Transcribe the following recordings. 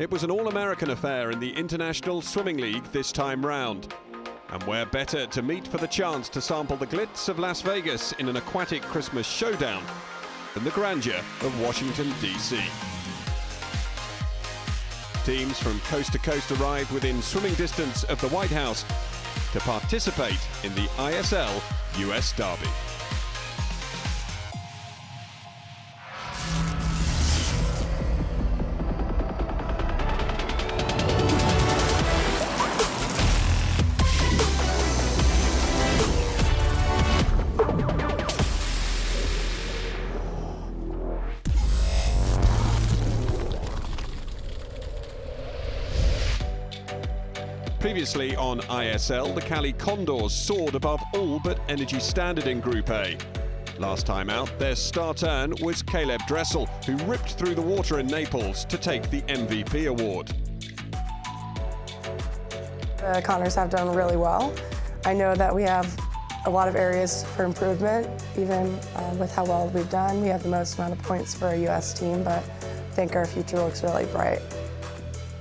It was an all-American affair in the International Swimming League this time round. And where better to meet for the chance to sample the glitz of Las Vegas in an aquatic Christmas showdown than the grandeur of Washington, D.C. Teams from coast to coast arrived within swimming distance of the White House to participate in the ISL US Derby. Previously on ISL, the Cali Condors soared above all but energy standard in Group A. Last time out, their star turn was Caleb Dressel, who ripped through the water in Naples to take the MVP award. The Condors have done really well. I know that we have a lot of areas for improvement, even with how well we've done. We have the most amount of points for a U.S. team, but I think our future looks really bright.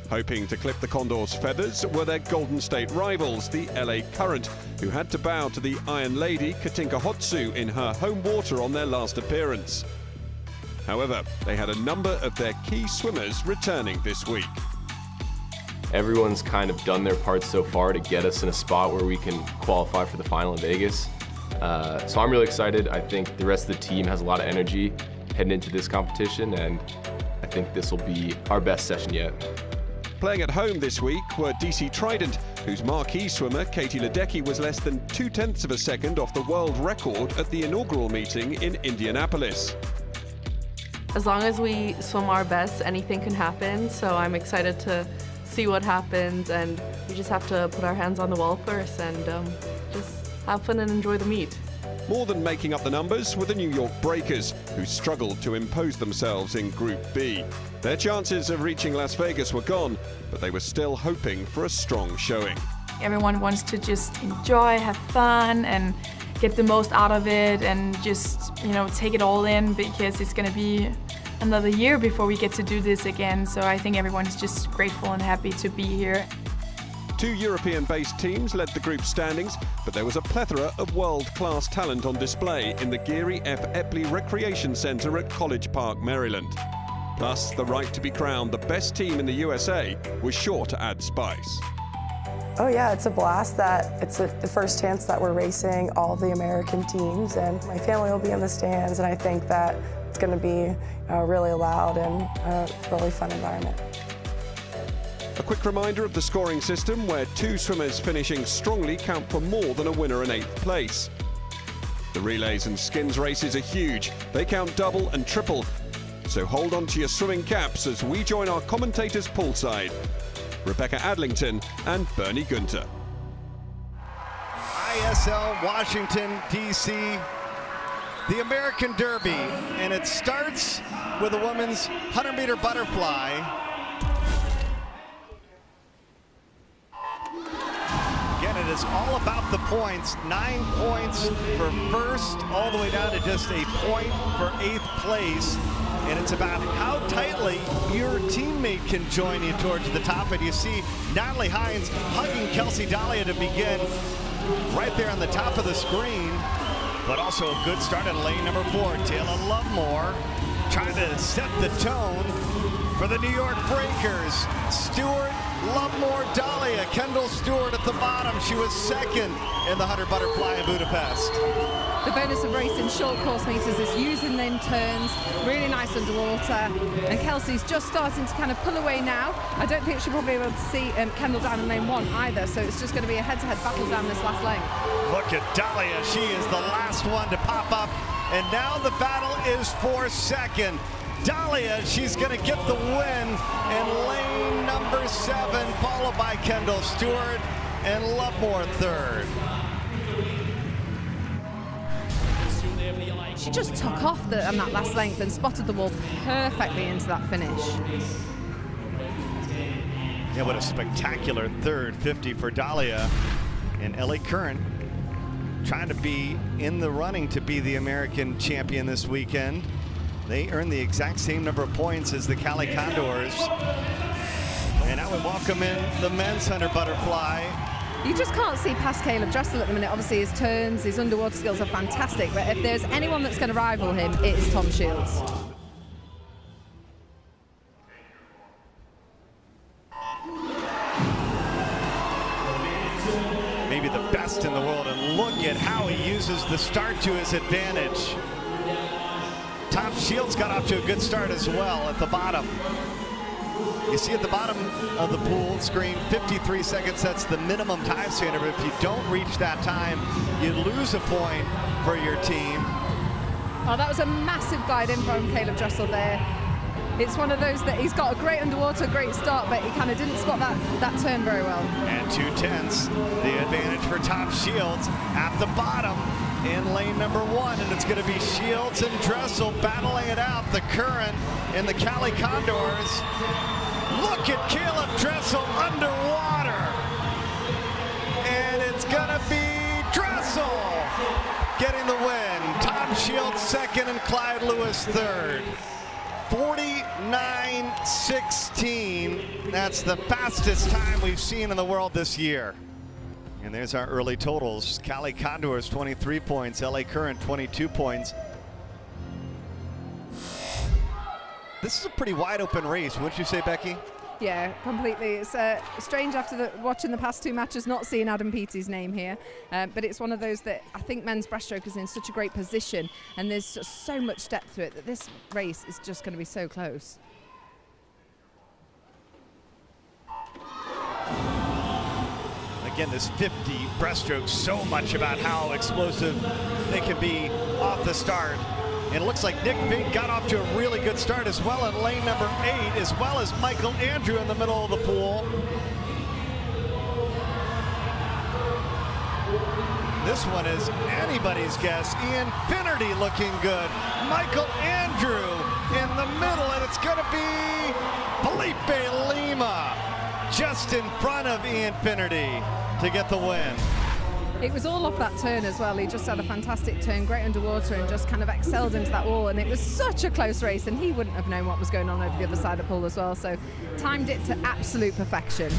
Hoping to clip the Condors' feathers were their Golden State rivals, the LA Current, who had to bow to the Iron Lady Katinka Hotsu in her home water on their last appearance. However, they had a number of their key swimmers returning this week. Everyone's kind of done their part so far to get us in a spot where we can qualify for the final in Vegas. So I'm really excited. I think the rest of the team has a lot of energy heading into this competition, and I think this will be our best session yet. Playing at home this week were DC Trident, whose marquee swimmer Katie Ledecky was less than 0.2 of a second off the world record at the inaugural meeting in Indianapolis. As long as we swim our best, anything can happen, so I'm excited to see what happens, and we just have to put our hands on the wall first and just have fun and enjoy the meet. More than making up the numbers were the New York Breakers, who struggled to impose themselves in Group B. Their chances of reaching Las Vegas were gone, but they were still hoping for a strong showing. Everyone wants to just enjoy, have fun, and get the most out of it, and just, take it all in, because it's going to be another year before we get to do this again. So I think everyone is just grateful and happy to be here. 2 European-based teams led the group standings, but there was a plethora of world-class talent on display in the Geary F. Epley Recreation Center at College Park, Maryland. Plus, the right to be crowned the best team in the USA was sure to add spice. Oh yeah, it's a blast that it's the first chance that we're racing all the American teams, and my family will be in the stands, and I think that it's going to be really loud and a really fun environment. A quick reminder of the scoring system, where 2 swimmers finishing strongly count for more than a winner in 8th place. The relays and skins races are huge. They count double and triple. So hold on to your swimming caps as we join our commentators poolside, Rebecca Adlington and Bernie Gunter. ISL Washington, D.C., the American Derby, and it starts with a women's 100-meter butterfly. Again, it is all about the points. 9 points for first, all the way down to just a point for 8th place. And it's about how tightly your teammate can join you towards the top. And you see Natalie Hines hugging Kelsey Dahlia to begin right there on the top of the screen. But also a good start at lane number 4. Taylor Lovemore trying to set the tone for the New York Breakers. Stewart, Lovemore, Dahlia. Kendall Stewart at the bottom. She was second in the 100 butterfly in Budapest. The bonus of racing short course meters is using them turns, really nice underwater. And Kelsey's just starting to kind of pull away now. I don't think she'll probably be able to see Kendall down in lane 1 either, so it's just going to be a head-to-head battle down this last lane. Look at Dahlia. She is the last one to pop up. And now the battle is for second. Dahlia, she's going to get the win in lane number 7, followed by Kendall Stewart and Lovemore third. She just took off on that last length and spotted the wall perfectly into that finish. Yeah, what a spectacular third 50 for Dahlia. And LA Current trying to be in the running to be the American champion this weekend. They earned the exact same number of points as the Cali Condors. And now we welcome in the men's 100 butterfly. You just can't see past Caleb Dressel at the minute. Obviously, his turns, his underwater skills are fantastic, but if there's anyone that's going to rival him, it is Tom Shields. Maybe the best in the world, and look at how he uses the start to his advantage. Tom Shields got off to a good start as well at the bottom. You see at the bottom of the pool screen, 53 seconds, that's the minimum time standard, but if you don't reach that time, you lose a point for your team. Oh, that was a massive glide in from Caleb Dressel there. It's one of those that he's got a great underwater, great start, but he kind of didn't spot that turn very well. And 2/10, the advantage for Tom Shields at the bottom in lane number 1, and it's going to be Shields and Dressel battling it out. The Current and the Cali Condors. Look at Caleb Dressel underwater. And it's going to be Dressel getting the win. Tom Shields second and Clyde Lewis third. 49:16. That's the fastest time we've seen in the world this year. And there's our early totals. Cali Condors 23 points, LA Current 22 points. This is a pretty wide open race, wouldn't you say, Becky? Yeah, completely. It's strange after watching the past two matches not seeing Adam Peaty's name here, but it's one of those that I think men's breaststroke is in such a great position, and there's just so much depth to it that this race is just going to be so close. Again, this 50 breaststroke, so much about how explosive they can be off the start. And it looks like Nick Vink got off to a really good start as well in lane number 8, as well as Michael Andrew in the middle of the pool. This one is anybody's guess. Ian Finnerty looking good. Michael Andrew in the middle, and it's going to be Felipe Lima just in front of Ian Finnerty to get the win. It was all off that turn as well. He just had a fantastic turn, great underwater, and just kind of excelled into that wall. And it was such a close race, and he wouldn't have known what was going on over the other side of the pool as well. So timed it to absolute perfection.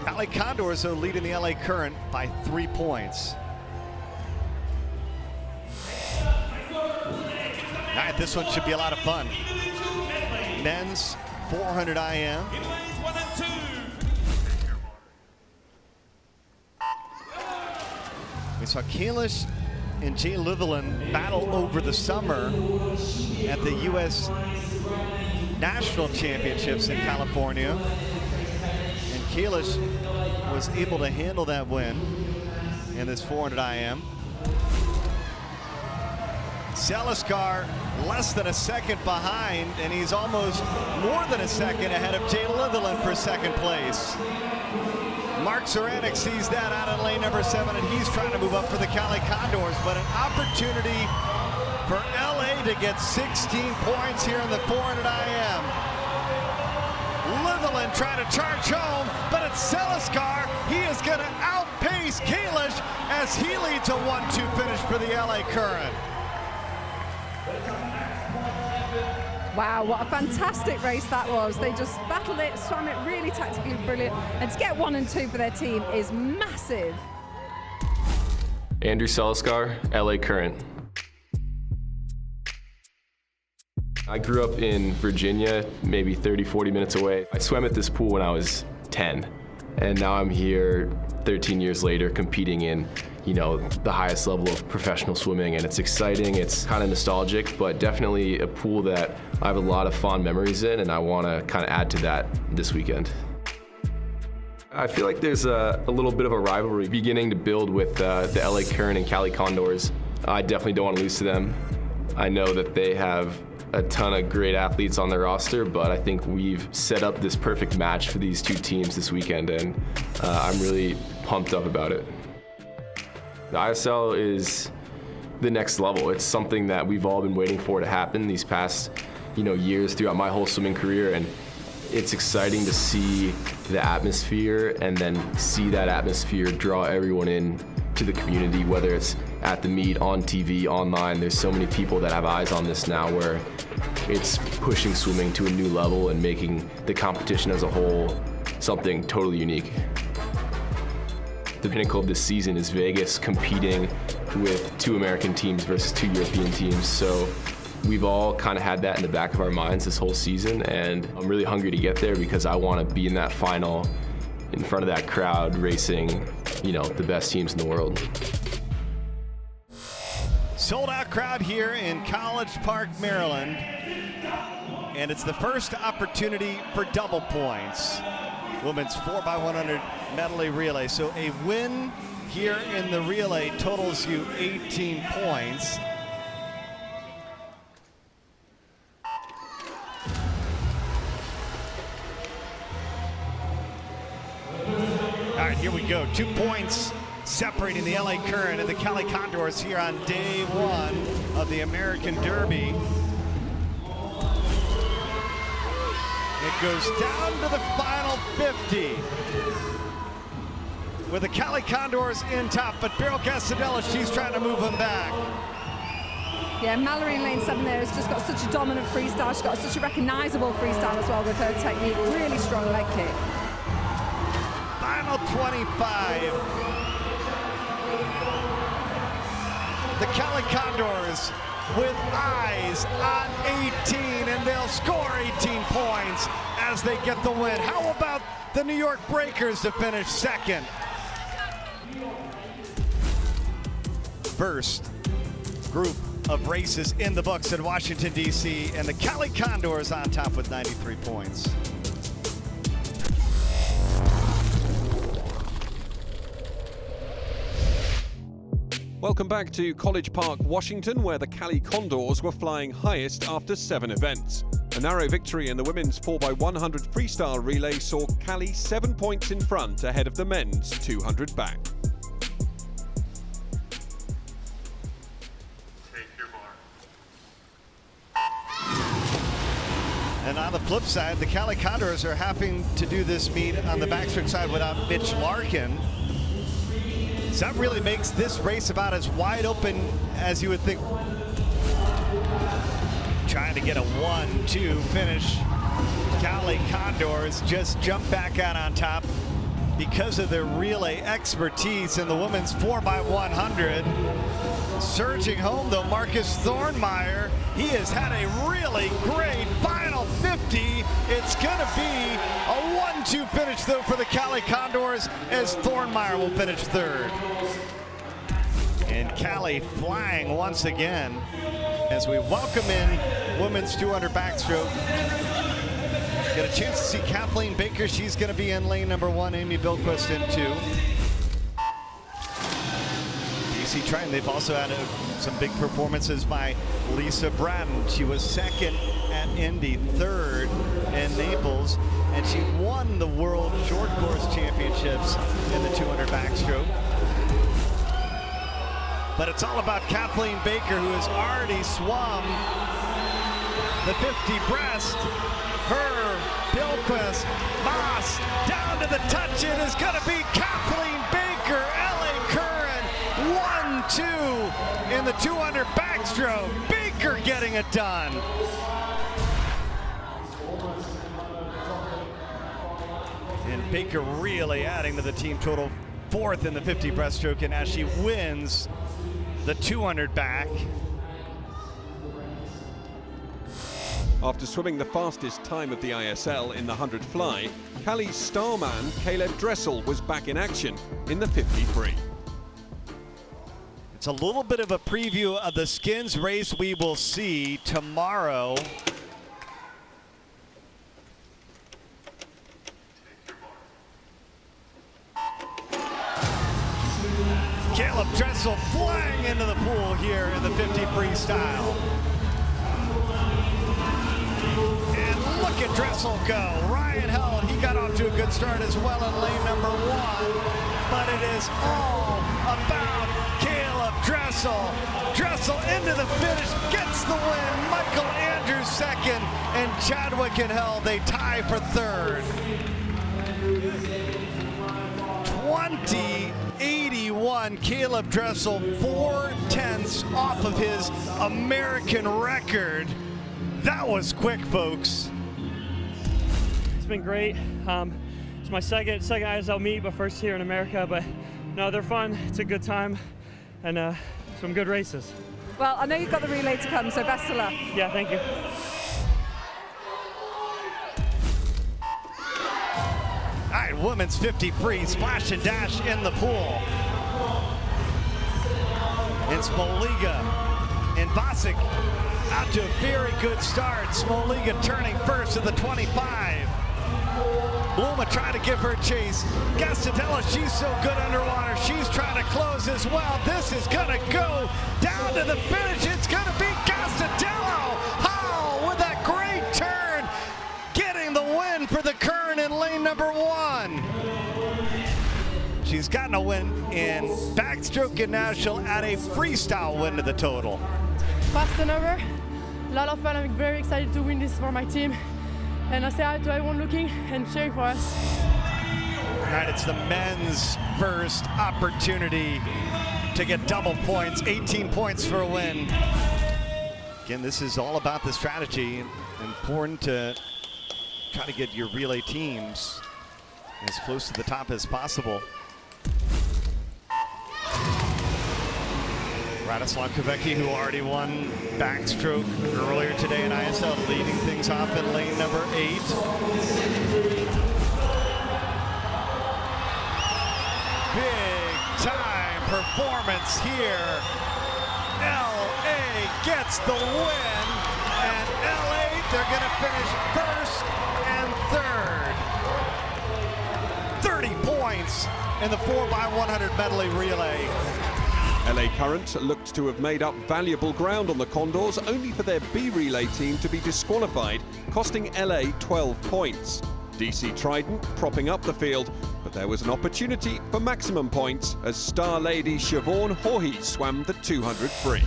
LA Condors are leading the LA Current by 3 points. All right, this one should be a lot of fun. Men's 400 IM. We saw Kalish and Jay Litherland battle over the summer at the U.S. National Championships in California. And Kalish was able to handle that win in this 400 IM. Seliskar less than a second behind, and he's almost more than a second ahead of Jay Litherland for second place. Mark Zoranek sees that out in lane number 7, and he's trying to move up for the Cali Condors, but an opportunity for LA to get 16 points here in the 400 IM. Litherland trying to charge home, but it's Seliskar. He is going to outpace Kalish as he leads a 1-2 finish for the LA Current. Wow, what a fantastic race that was. They just battled it, swam it really tactically brilliant. And to get 1 and 2 for their team is massive. Andrew Seliskar, LA Current. I grew up in Virginia, maybe 30, 40 minutes away. I swam at this pool when I was 10, and now I'm here 13 years later competing in, you know, the highest level of professional swimming, and it's exciting, it's kind of nostalgic, but definitely a pool that I have a lot of fond memories in, and I want to kind of add to that this weekend. I feel like there's a little bit of a rivalry beginning to build with the LA Current and Cali Condors. I definitely don't want to lose to them. I know that they have a ton of great athletes on their roster, but I think we've set up this perfect match for these two teams this weekend, and I'm really pumped up about it. The ISL is the next level. It's something that we've all been waiting for to happen these past, years throughout my whole swimming career, and it's exciting to see the atmosphere and then see that atmosphere draw everyone in to the community, whether it's at the meet, on TV, online. There's so many people that have eyes on this now where it's pushing swimming to a new level and making the competition as a whole something totally unique. The pinnacle of this season is Vegas competing with 2 American teams versus 2 European teams. So we've all kind of had that in the back of our minds this whole season, and I'm really hungry to get there because I want to be in that final in front of that crowd racing, you know, the best teams in the world. Sold out crowd here in College Park, Maryland. And it's the first opportunity for double points. Women's 4x100 medley relay. So a win here in the relay totals you 18 points. All right, here we go. 2 points separating the LA Current and the Cali Condors here on day 1 of the American Derby. It goes down to the final 50 with the Cali Condors in top, but Beryl Cassadella, she's trying to move them back. Yeah, Mallory in lane 7 there has just got such a dominant freestyle. She's got such a recognizable freestyle as well with her technique. Really strong leg kick. Final 25. The Cali Condors with eyes on 18, and they'll score 18 points as they get the win. How about the New York Breakers to finish second? First group of races in the books in Washington, D.C., and the Cali Condors on top with 93 points. Welcome back to College Park, Washington, where the Cali Condors were flying highest after 7 events. A narrow victory in the women's 4x100 freestyle relay saw Cali 7 points in front ahead of the men's 200 back. And on the flip side, the Cali Condors are having to do this meet on the backstroke side without Mitch Larkin. So that really makes this race about as wide open as you would think. Trying to get a 1-2 finish. Cali Condors just jump back out on top because of their relay expertise in the women's 4x100. Surging home though, Marcus Thornmeyer. He has had a really great final 50. It's gonna be a 1-2 finish though for the Cali Condors as Thornmeyer will finish third. And Cali flying once again as we welcome in women's 200 backstroke. Get a chance to see Kathleen Baker. She's gonna be in lane number 1, Amy Bilquist in 2. DC Triton, they've also had some big performances by Lisa Bratton. She was second at Indy, third in Naples, and she won the World Short Course Championships in the 200 backstroke. But it's all about Kathleen Baker, who has already swum the 50 breast. Her, Bilquist, Moss, down to the touch. It is going to be Kathleen Baker, LA Current, 1-2 in the 200 backstroke. Baker getting it done. And Baker really adding to the team total, 4th in the 50 breaststroke, and as she wins the 200 back. After swimming the fastest time of the ISL in the 100 fly, Cali's starman Caleb Dressel was back in action in the 50 free. It's a little bit of a preview of the skins race we will see tomorrow. Caleb Dressel flying into the pool here in the 50 freestyle. And look at Dressel go. Ryan Held, he got off to a good start as well in lane number 1. But it is all about Caleb Dressel. Dressel into the finish, gets the win. Michael Andrews second, and Chadwick and Held, they tie for third. 20 81. Caleb Dressel 4/10 off of his American record. That was quick, folks. It's been great. It's my second ISL meet, but first here in America. But no, they're fun. It's a good time, and some good races. Well, I know you've got the relay to come, so best of luck. Yeah, thank you. All right, women's 50 free, splash and dash in the pool. And Smoliga and Bosick out to a very good start. Smoliga turning first to the 25. Bluma trying to give her a chase. Gastadella, she's so good underwater. She's trying to close as well. This is gonna go down to the finish. It's gonna be Gastadella. How with that great turn, getting the win for the Kern in lane number 1. She's gotten a win in backstroke, and now she'll add a freestyle win to the total. Fast and over, a lot of fun. I'm very excited to win this for my team. And I say hi to everyone looking and cheering for us. All right, it's the men's first opportunity to get double points, 18 points for a win. Again, this is all about the strategy. Important to try to get your relay teams as close to the top as possible. Radoslav Kovecki, who already won backstroke earlier today in ISL, leading things off in lane number 8. Big time performance here. LA gets the win, and LA, they're gonna finish first and third. 30 points in the 4x100 medley relay. LA Current looked to have made up valuable ground on the Condors, only for their B relay team to be disqualified, costing LA 12 points. DC Trident propping up the field, but there was an opportunity for maximum points as star lady Siobhan Jorge swam the 200 free.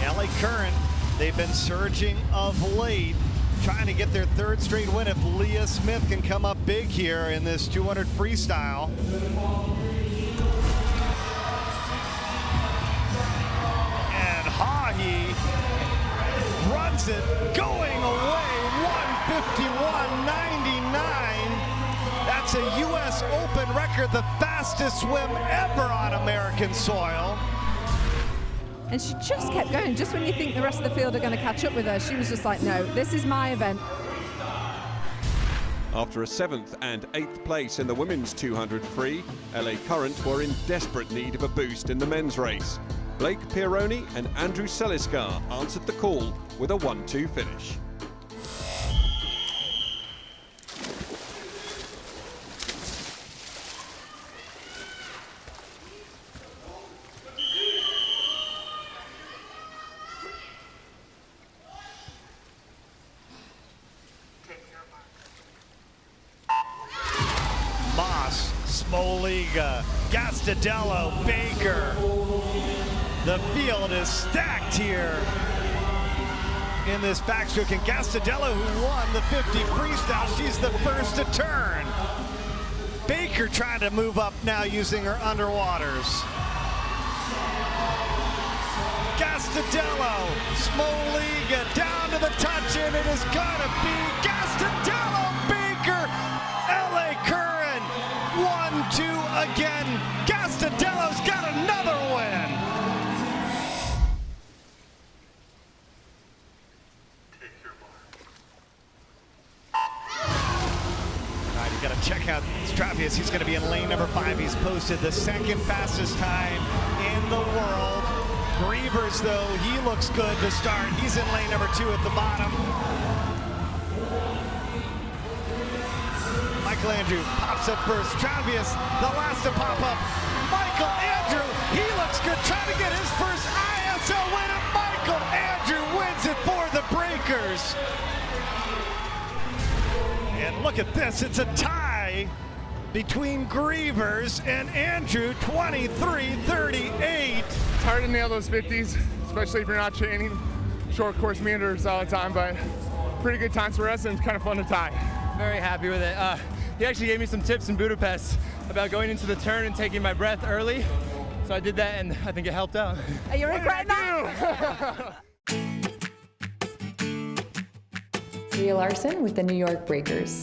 LA Current, they've been surging of late, trying to get their 3rd straight win if Leah Smith can come up big here in this 200 freestyle. Hahi runs it, going away, 151.99. That's a US Open record, the fastest swim ever on American soil. And she just kept going. Just when you think the rest of the field are going to catch up with her, she was just like, no, this is my event. After a 7th and 8th place in the women's 200 free, LA Current were in desperate need of a boost in the men's race. Blake Pieroni and Andrew Seliskar answered the call with a 1-2 finish. Moss, Smoliga, Gastadello, Baker. The field is stacked here in this backstroke, and Gastadello, who won the 50 freestyle, she's the first to turn. Baker trying to move up now using her underwaters. Gastadello, Smoliga down to the touch, and it is gonna be Gastadello, Baker, LA Curran, 1-2 again. Gastadello's got another win. Got to check out Stravius. He's going to be in lane number 5. He's posted the 2nd fastest time in the world. Grievers, though, he looks good to start. He's in lane number 2 at the bottom. Michael Andrew pops up first. Stravius, the last to pop up. Michael Andrew, he looks good, trying to get his first ISL win, and Michael Andrew wins it for the Breakers. And look at this, it's a tie between Grievers and Andrew, 23-38. It's hard to nail those 50s, especially if you're not chaining short course meanders all the time, but pretty good times for us, and it's kind of fun to tie. Very happy with it. He actually gave me some tips in Budapest about going into the turn and taking my breath early. So I did that, and I think it helped out. Are you regretting that? Brie Larson with the New York Breakers.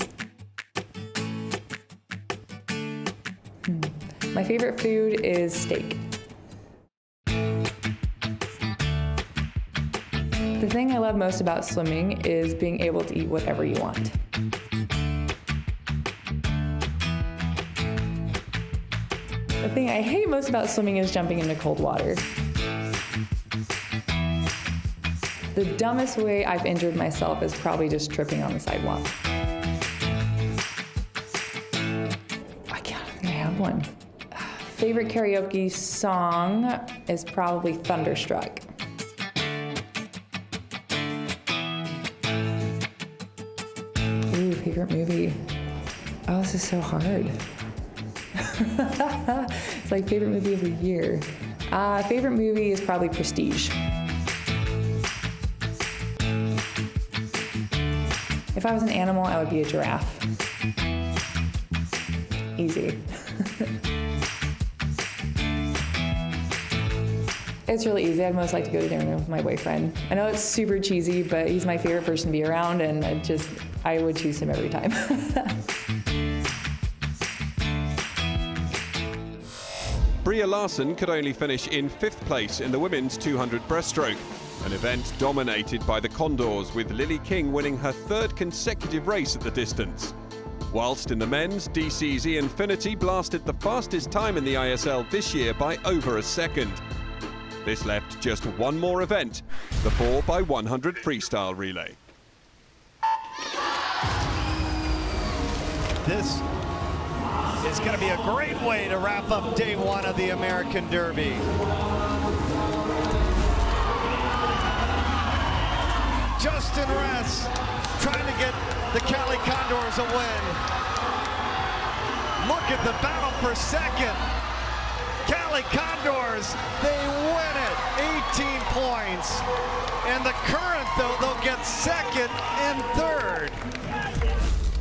My favorite food is steak. The thing I love most about swimming is being able to eat whatever you want. The thing I hate most about swimming is jumping into cold water. The dumbest way I've injured myself is probably just tripping on the sidewalk. I can't think I have one. Favorite karaoke song is probably Thunderstruck. Ooh, favorite movie. Oh, this is so hard. It's like favorite movie of the year. Favorite movie is probably Prestige. If I was an animal, I would be a giraffe. Easy. It's really easy. I'd most like to go to dinner with my boyfriend. I know it's super cheesy, but he's my favorite person to be around, and I would choose him every time. Brie Larson could only finish in 5th place in the women's 200 breaststroke, an event dominated by the Condors, with Lily King winning her 3rd consecutive race at the distance. Whilst in the men's, DC's Ian Finnerty blasted the fastest time in the ISL this year by over a second. This left just one more event, the 4x100 freestyle relay. This is going to be a great way to wrap up day 1 of the American Derby. Justin Ress trying to get the Cali Condors a win. Look at the battle for second. Cali Condors, they win it, 18 points. And the Current, though, they'll get second and third.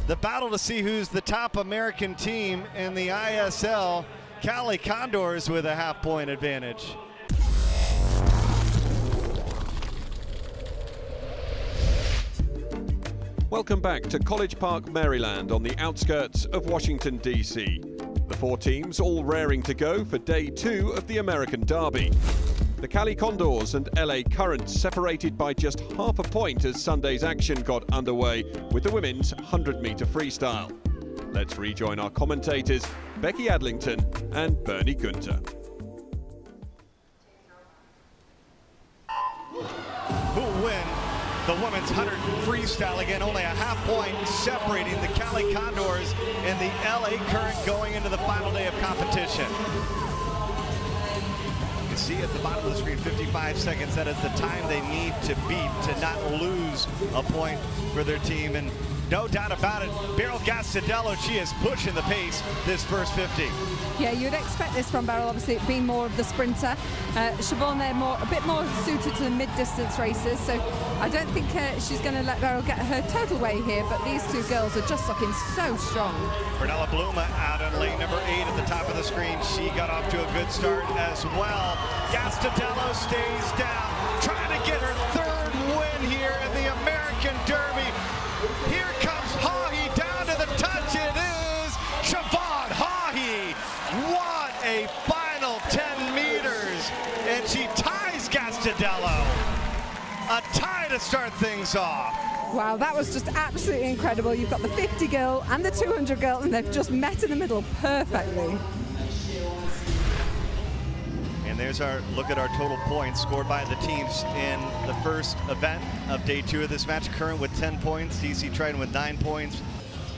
The battle to see who's the top American team in the ISL. Cali Condors with a half-point advantage. Welcome back to College Park, Maryland, on the outskirts of Washington, D.C. The 4 teams all raring to go for day 2 of the American Derby. The Cali Condors and LA Current separated by just half a point as Sunday's action got underway with the women's 100-meter freestyle. Let's rejoin our commentators, Becky Adlington and Bernie Gunter. Who will win the women's 100 freestyle? Again, only a half point separating the Cali Condors and the LA Current going into the final day of competition. You see at the bottom of the screen, 55 seconds. That is the time they need to beat to not lose a point for their team. And no doubt about it, Beryl Gastadello, she is pushing the pace this first 50. Yeah, you'd expect this from Beryl, obviously being more of the sprinter. Siobhan, they're a bit more suited to the mid-distance races, so I don't think she's going to let Beryl get her total way here, but these two girls are just looking so strong. Brunella Bluma out on lane number 8 at the top of the screen. She got off to a good start as well. Gastadello stays down, trying to get her 3rd win here in the American Derby. Here comes Haughey down to the touch. It is Siobhan Haughey. What a final 10 meters. And she ties Gastadello. A tie to start things off. Wow, that was just absolutely incredible. You've got the 50 girl and the 200 girl, and they've just met in the middle perfectly. And there's our look at our total points scored by the teams in the first event of day 2 of this match. Current with 10 points, DC Triton with 9 points.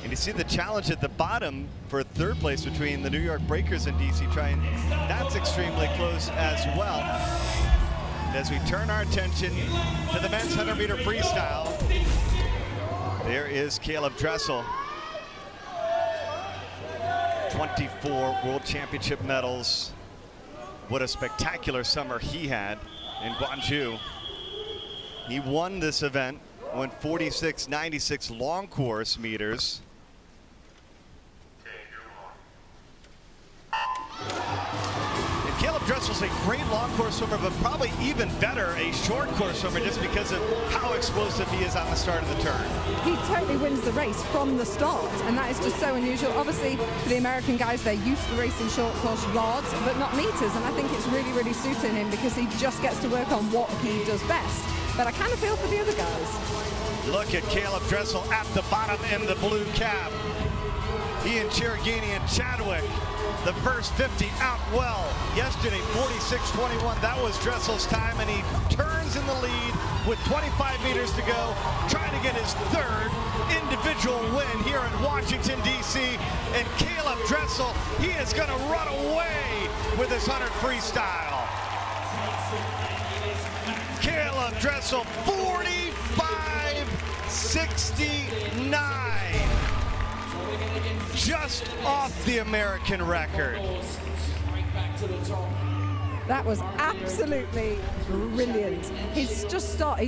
And you see the challenge at the bottom for 3rd place between the New York Breakers and DC Triton. That's extremely close as well. And as we turn our attention to the men's 100-meter freestyle, there is Caleb Dressel. 24 World Championship medals. What a spectacular summer he had in Gwangju. He won this event, went 46.96 long course meters. And Caleb Dressel's a great long course swimmer, but probably even better a short course swimmer just because of how explosive he is on the start of the turn. He totally wins the race from the start, and that is just so unusual. Obviously, for the American guys, they're used to racing short course yards, but not meters, and I think it's really, really suiting him because he just gets to work on what he does best. But I kind of feel for the other guys. Look at Caleb Dressel at the bottom in the blue cap. Ian Cherigini and Chadwick, the first 50 out well. Yesterday, 46.21, that was Dressel's time, and he turns in the lead with 25 meters to go, trying to get his third individual win here in Washington, D.C. And Caleb Dressel, he is going to run away with his 100 freestyle. Caleb Dressel, 45.69. Just off the American record. That was absolutely brilliant. He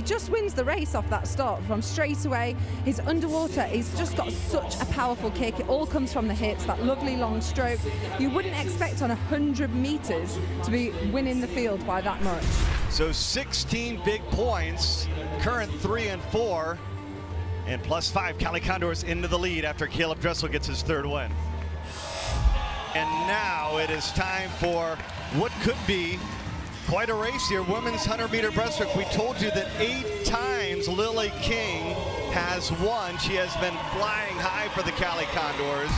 just wins the race off that start from straight away. He's underwater. He's just got such a powerful kick. It all comes from the hips, that lovely long stroke. You wouldn't expect on 100 meters to be winning the field by that much. So 16 big points, current 3 and 4. And +5, Cali Condors into the lead after Caleb Dressel gets his third win. And now it is time for what could be quite a race here. Women's 100-meter breaststroke. We told you that 8 times Lily King has won. She has been flying high for the Cali Condors.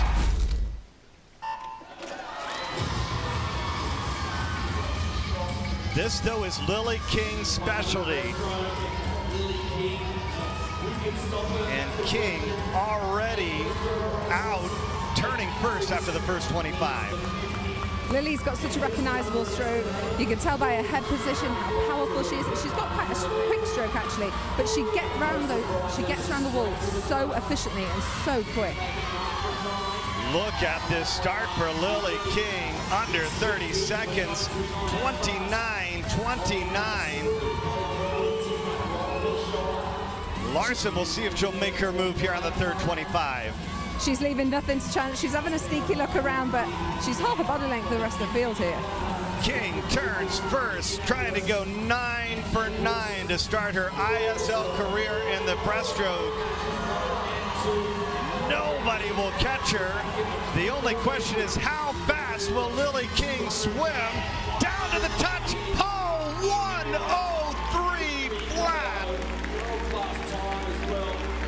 This, though, is Lily King's specialty. And King already out, turning first after the first 25. Lily's got such a recognizable stroke. You can tell by her head position how powerful she is. She's got quite a quick stroke actually, but she gets around the wall so efficiently and so quick. Look at this start for Lily King, under 30 seconds, 29.29. Larson, will see if she'll make her move here on the third 25. She's leaving nothing to chance. She's having a sneaky look around, but she's half a body length the rest of the field here. King turns first, trying to go 9 for 9 to start her ISL career in the breaststroke. Nobody will catch her. The only question is how fast will Lily King swim? Down to the touch. Oh, 1:03 flat.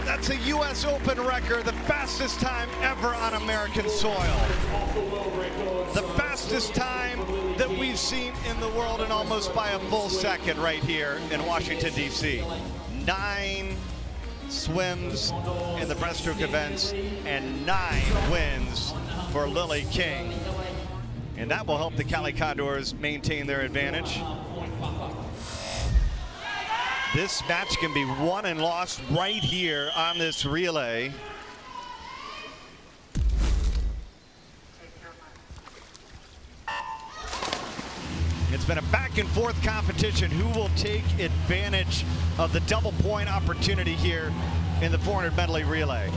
That's a U.S. Open record, the fastest time ever on American soil. The fastest time that we've seen in the world, and almost by a full second right here in Washington, D.C. 9 swims in the breaststroke events and 9 wins for Lily King. And that will help the Cali Condors maintain their advantage. This match can be won and lost right here on this relay. It's been a back and forth competition. Who will take advantage of the double point opportunity here in the 400 medley relay?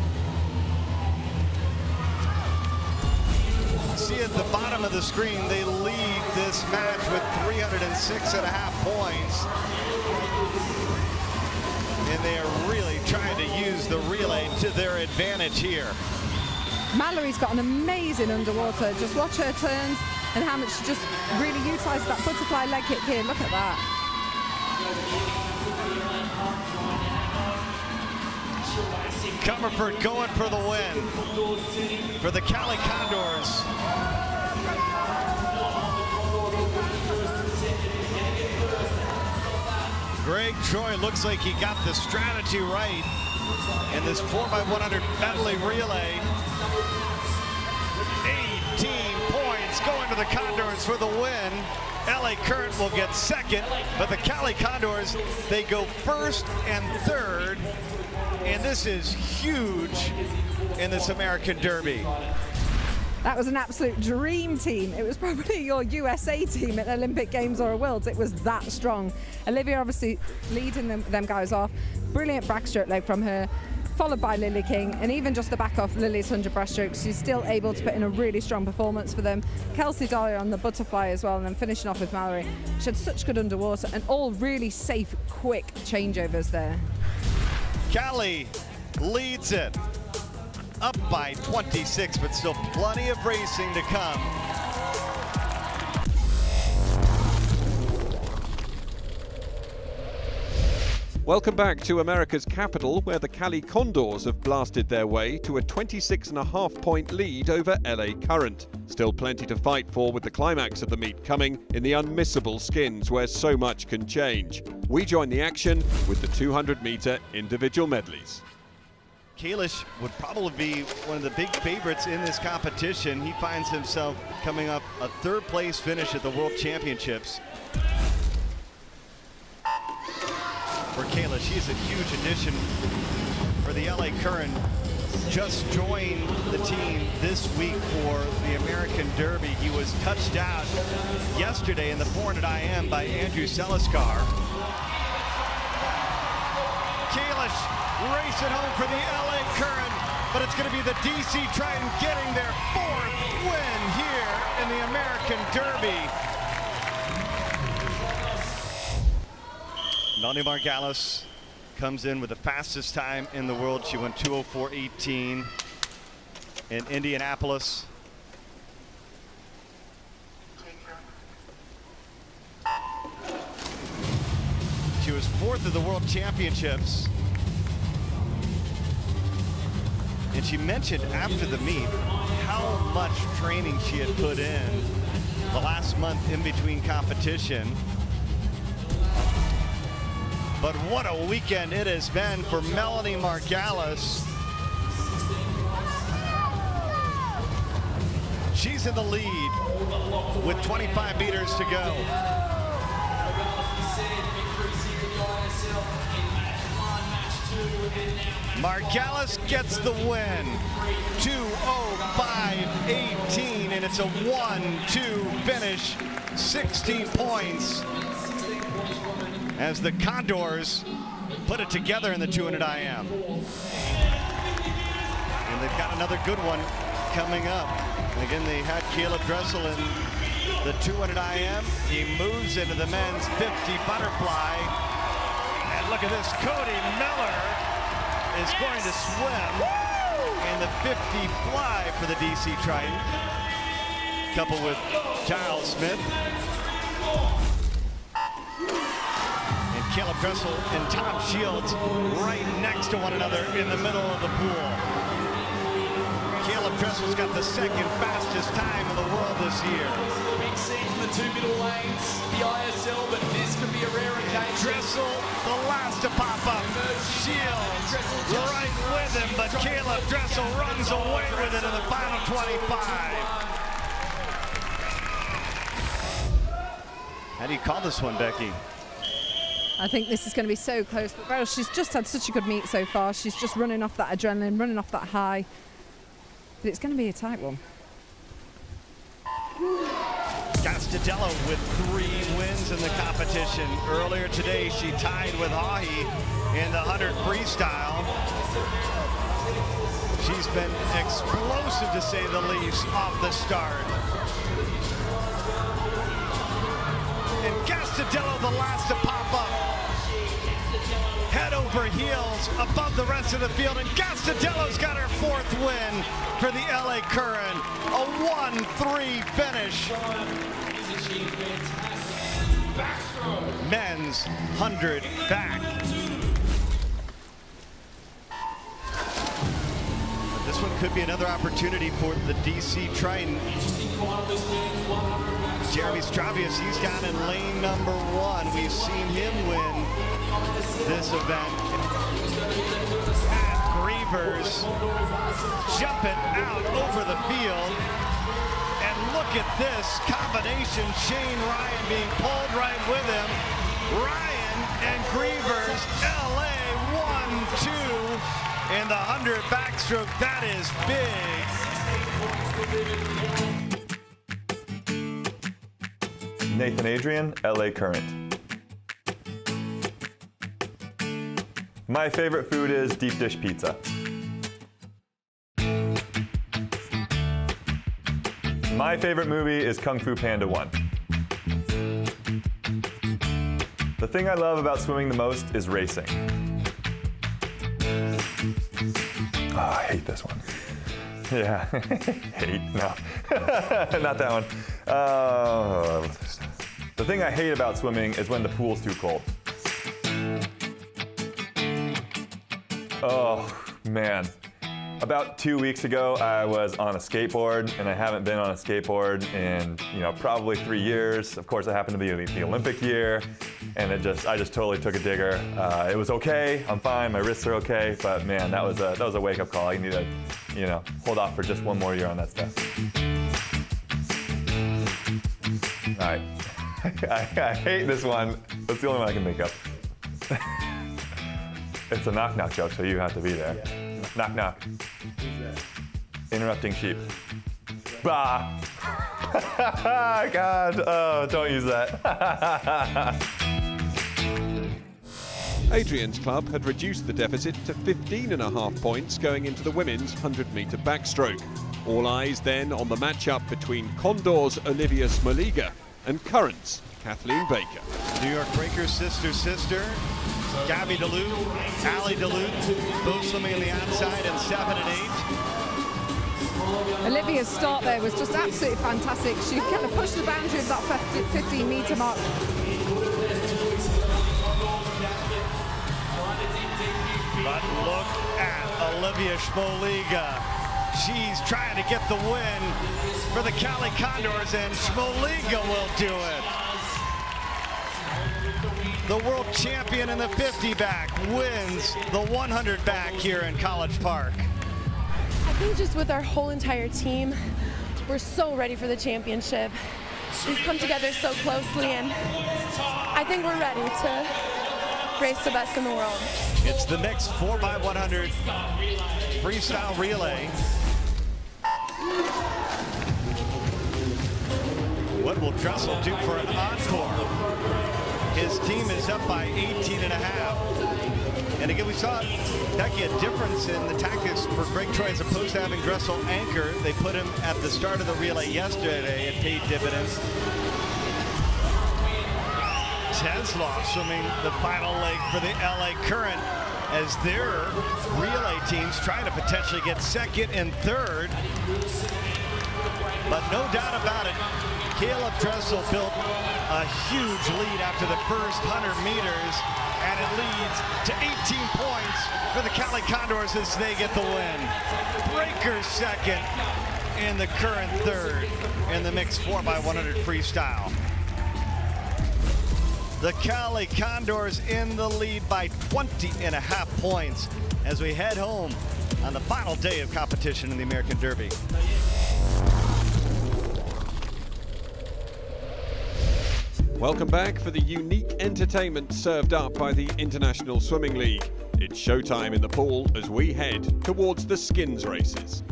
See at the bottom of the screen, they lead this match with 306.5 points. And they are really trying to use the relay to their advantage here. Mallory's got an amazing underwater. Just watch her turns and how much she just really utilizes that butterfly leg kick here. Look at that. Comerford going for the win for the Cali Condors. Greg Troy looks like he got the strategy right in this 4x100 medley relay. 18 points going to the Condors for the win. LA Current will get second, but the Cali Condors, they go first and third. And this is huge in this American Derby. That was an absolute dream team. It was probably your USA team at Olympic Games or a Worlds. It was that strong. Olivia obviously leading them guys off. Brilliant backstroke leg from her. followed by Lily King, and even just the back off Lily's 100 breaststroke, she's still able to put in a really strong performance for them. Kelsey Dolly on the butterfly as well, and then finishing off with Mallory. She had such good underwater and all really safe, quick changeovers there. Callie leads it, up by 26, but still plenty of racing to come. Welcome back to America's capital, where the Cali Condors have blasted their way to a 26.5-point lead over LA Current. Still plenty to fight for, with the climax of the meet coming in the unmissable skins, where so much can change. We join the action with the 200-meter individual medleys. Kalish would probably be one of the big favorites in this competition. He finds himself coming up a third-place finish at the World Championships. For Kayla, she's a huge addition for the LA Current. Just joined the team this week for the American Derby. He was touched out yesterday in the 400 IM by Andrew Seliskar. Kalish racing home for the LA Current, but it's going to be the DC Triton getting their 4th win here in the American Derby. Melanie Margalis comes in with the fastest time in the world. She went 2:04.18 in Indianapolis. She was 4th at the World Championships. And she mentioned after the meet how much training she had put in the last month in between competition. But what a weekend it has been for Melanie Margalis. She's in the lead with 25 meters to go. Margalis gets the win. 2:05.18, and it's a 1-2 finish. 16 points. As the Condors put it together in the 200 IM. And they've got another good one coming up. Again, they had Caleb Dressel in the 200 IM. He moves into the men's 50 butterfly. And look at this, Cody Miller is going to swim in the 50 fly for the DC Triton. Coupled with Giles Smith. Caleb Dressel and Tom Shields right next to one another in the middle of the pool. Caleb Dressel's got the 2nd fastest time in the world this year. Big seat in the 2 middle lanes, the ISL, but this could be a rare occasion. Dressel, the last to pop up. Shields right with him, but Caleb Dressel runs away with it in the final 25. How do you call this one, Becky? I think this is going to be so close, but Beryl, she's just had such a good meet so far. She's just running off that adrenaline, running off that high. But it's going to be a tight one. Gastadello with 3 wins in the competition. Earlier today, she tied with Haughey in the 100 freestyle. She's been explosive, to say the least, off the start. And Gastadello, the last to pop up. Head over heels above the rest of the field, and Gastadello's got her 4th win for the LA Current. A 1-3 finish. Men's 100 back. But this one could be another opportunity for the DC Triton. Jeremy Stravius, he's got in lane number 1. We've seen him win this event. Pat Grievers jumping out over the field. And look at this combination. Shane Ryan being pulled right with him. Ryan and Grievers, LA 1-2 in the 100 backstroke. That is big. Nathan Adrian, LA Current. My favorite food is deep dish pizza. My favorite movie is Kung Fu Panda 1. The thing I love about swimming the most is racing. Oh, I hate this one. Yeah, hate, no, not that one. The thing I hate about swimming is when the pool's too cold. Oh, man. About 2 weeks ago, I was on a skateboard, and I haven't been on a skateboard in, probably 3 years. Of course, it happened to be the Olympic year, and I just totally took a digger. It was okay. I'm fine. My wrists are okay. But man, that was a wake-up call. I need to, hold off for just one more year on that stuff. All right. I hate this one. That's the only one I can think of. It's a knock-knock joke, so you have to be there. Yeah. Knock-knock. Who's that? Interrupting sheep. Bah! God, oh, don't use that. Adrian's club had reduced the deficit to 15.5 points going into the women's 100-metre backstroke. All eyes then on the matchup between Condor's Olivia Smoliga and Current's Kathleen Baker. New York Breakers sister. Gabby Duluth, Allie Duluth, both swimming on the outside in 7 and 8. Olivia's start there was just absolutely fantastic. She kind of pushed the boundary of that 15-metre mark. But look at Olivia Smoliga. She's trying to get the win for the Cali Condors, and Smoliga will do it. The world champion in the 50 back wins the 100 back here in College Park. I think just with our whole entire team, we're so ready for the championship. We've come together so closely, and I think we're ready to race the best in the world. It's the mixed 4x100 freestyle relay. What will Dressel do for an encore? His team is up by 18.5. And again, we saw, Becky, a difference in the tactics for Greg Troy as opposed to having Dressel anchor. They put him at the start of the relay yesterday. It paid dividends. Tesloff swimming the final leg for the LA Current as their relay teams trying to potentially get second and third. But no doubt about it, Caleb Dressel built a huge lead after the first 100 meters, and it leads to 18 points for the Cali Condors as they get the win. Breakers second, and the Current third in the mixed 4x100 freestyle. The Cali Condors in the lead by 20.5 points as we head home on the final day of competition in the American Derby. Welcome back for the unique entertainment served up by the International Swimming League. It's showtime in the pool as we head towards the skins races.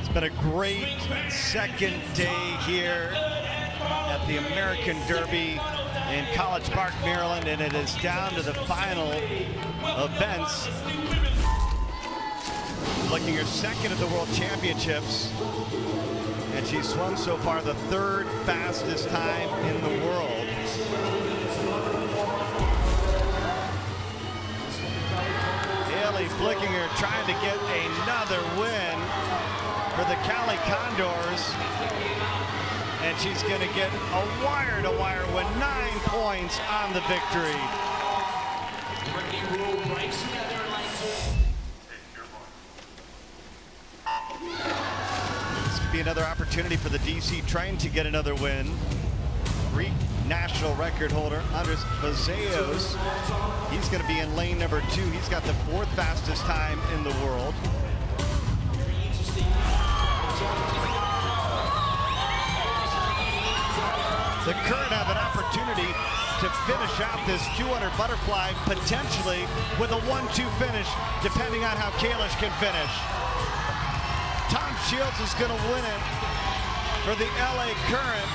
It's been a great second day here at the American Derby in College Park, Maryland, and it is down to the final events. Looking her second at the World Championships, and she's swum so far the third fastest time in the world. Haley Flickinger trying to get another win for the Cali Condors, and she's going to get a wire-to-wire win, 9 points on the victory. This could be another opportunity for the DC train to get another win. Greek national record holder Andres Bazaios, he's going to be in lane number 2. He's got the 4th fastest time in the world. The Current have an opportunity to finish out this 200 butterfly, potentially with a 1-2 finish, depending on how Kalish can finish. Tom Shields is going to win it for the LA Current.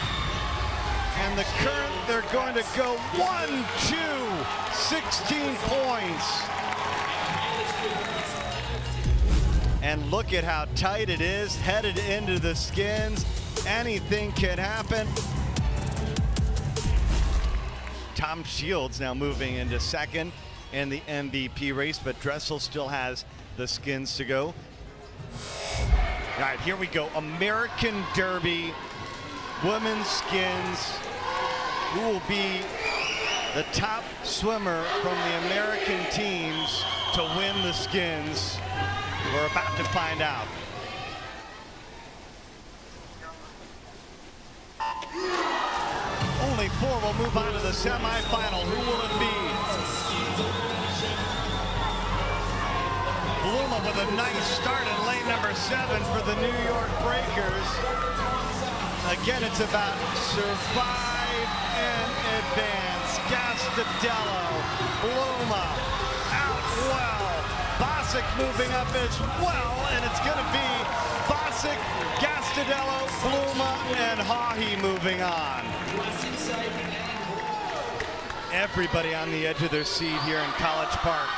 And the Current, they're going to go 1-2, 16 points. And look at how tight it is, headed into the Skins. Anything can happen. Tom Shields now moving into second in the MVP race, but Dressel still has the Skins to go. All right, here we go. American Derby, women's Skins. Who will be the top swimmer from the American teams to win the Skins? We're about to find out. Only 4 will move on to the semifinal. Who will it be? Bluma with a nice start in lane number 7 for the New York Breakers. Again, it's about survive and advance. Gastadello, Bluma out well. Bosick moving up as well, and it's going to be Bosick, Gastadello, Bluma, and Haughey moving on. Everybody on the edge of their seat here in College Park.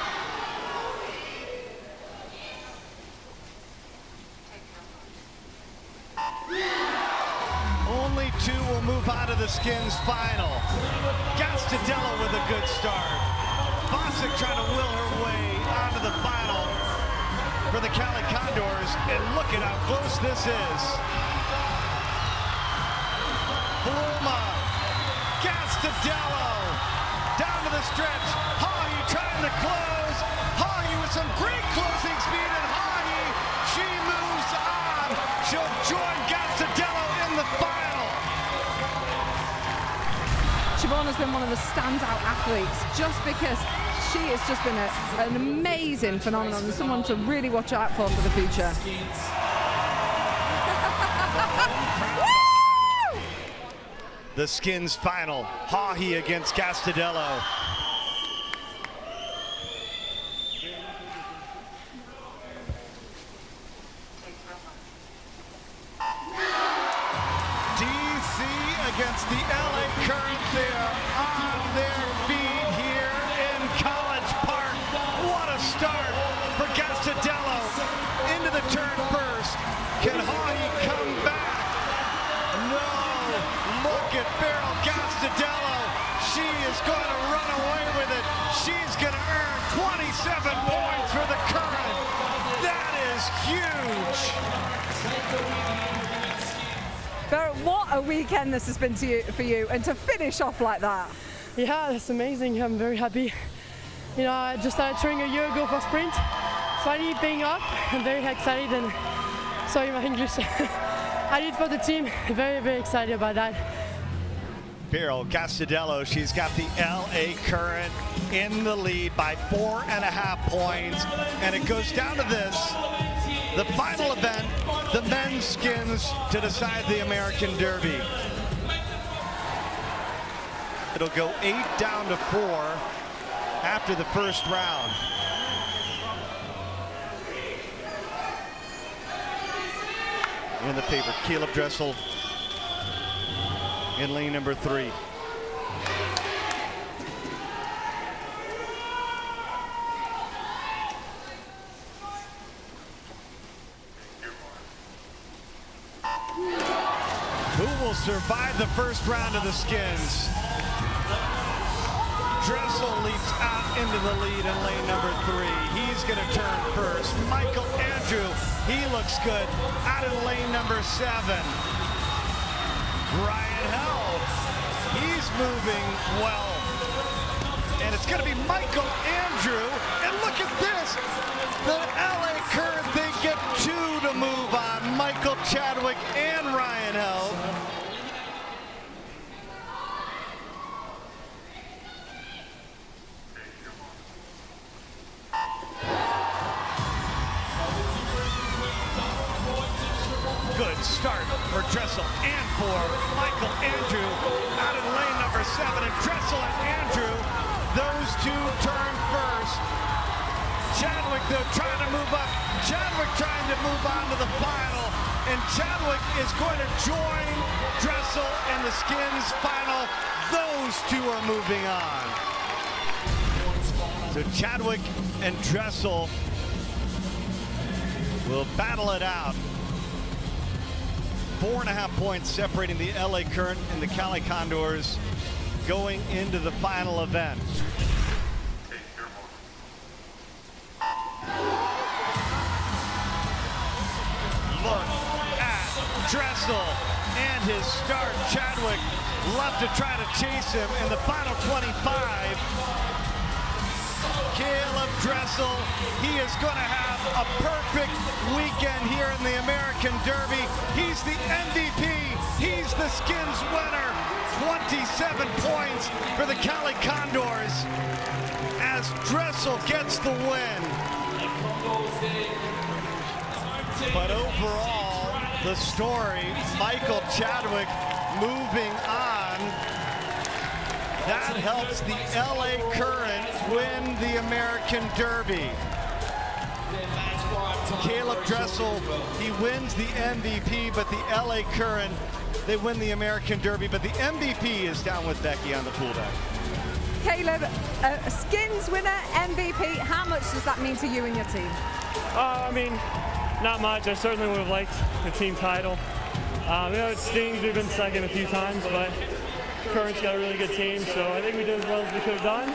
Only 2 will move on to the Skins final. Gastadello with a good start. Bosick trying to will her way onto the final for the Cali Condors, and look at how close this is. Bluma, Gastadello, down to the stretch. Haughey trying to close. Haughey with some great closing speed, and Haughey, she moves on. She'll join Gastadello in the final. Siobhan has been one of the standout athletes just because she has just been an amazing phenomenon and someone to really watch out for the future. The Skins final, Haughey against Gastadello. DC against the LA Current. They are on their feet here in College Park. What a start for Gastadello. Into the turn first. Can Haughey come back? No. Look at Beryl Gastadello. She is going to run away with it. She's going to earn 27 points for the Current. That is huge. Beryl, what a weekend this has been for you, and to finish off like that. Yeah, that's amazing. I'm very happy. You know, I just started training a year ago for sprint. Finally paying off. I'm very excited, and sorry my English. I did for the team. Very, very excited about that. Beryl Gastadello, she's got the LA Current in the lead by 4.5 points, and it goes down to this. The final event, the men's Skins to decide the American Derby. It'll go 8 down to 4 after the first round. In the favorite, Caleb Dressel in lane number 3. Who will survive the first round of the Skins? Dressel leaps out into the lead in lane number 3. He's going to turn first. Michael Andrew, he looks good out in lane number 7. Ryan Held, he's moving well. And it's going to be Michael Andrew. And look at this. The LA Current, they get 2 to move on. Michael Chadwick and Ryan Held. Good start for Dressel and for Michael Andrew out in lane number 7. And Dressel and Andrew, those 2 turn first. Chadwick, though, trying to move up. Chadwick trying to move on to the final. and Chadwick is going to join Dressel in the Skins final. Those two are moving on. So Chadwick and Dressel will battle it out. 4.5 points separating the LA Current and the Cali Condors going into the final event. Look at Dressel and his start. Chadwick left to try to chase him in the final 25. Caleb Dressel, he is going to have a perfect weekend here in the American Derby. He's the MVP. He's the Skins winner. 27 points for the Cali Condors as Dressel gets the win. But overall, the story, Michael Chadwick moving on. That helps the LA Current win the American Derby. Caleb Dressel, he wins the MVP, but the LA Current, they win the American Derby, but the MVP is down with Becky on the pool deck. Caleb, Skins winner, MVP, how much does that mean to you and your team? I mean, not much. I certainly would have liked the team title. It stings, we've been second a few times, but Current's got a really good team, so I think we did as well as we could have done.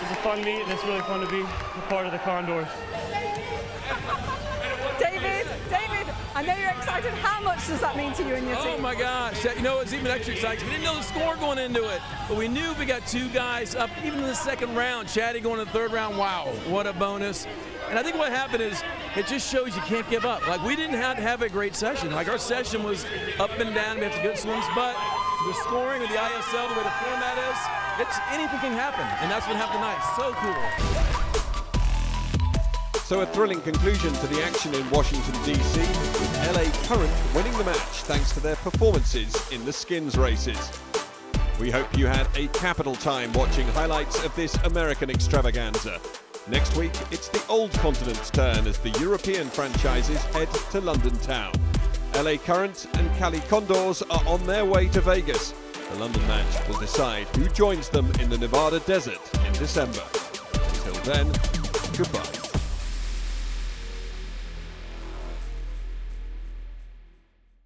It's a fun meet, and it's really fun to be a part of the Condors. David, I know you're excited. How much does that mean to you and your team? Oh my gosh, you know, it's even extra exciting. We didn't know the score going into it, but we knew we got two guys up even in the second round. Chatty going to the third round, wow, what a bonus. And I think what happened is it just shows you can't give up. Like, we didn't have a great session. Like, our session was up and down, we had some good swims, but the scoring of the ISL, the way the format is, anything can happen, and that's what happened tonight. So cool. So a thrilling conclusion to the action in Washington, D.C., with LA Current winning the match thanks to their performances in the Skins races. We hope you had a capital time watching highlights of this American extravaganza. Next week, it's the Old Continent's turn as the European franchises head to London town. LA Current and Cali Condors are on their way to Vegas. The London match will decide who joins them in the Nevada desert in December. Until then, goodbye.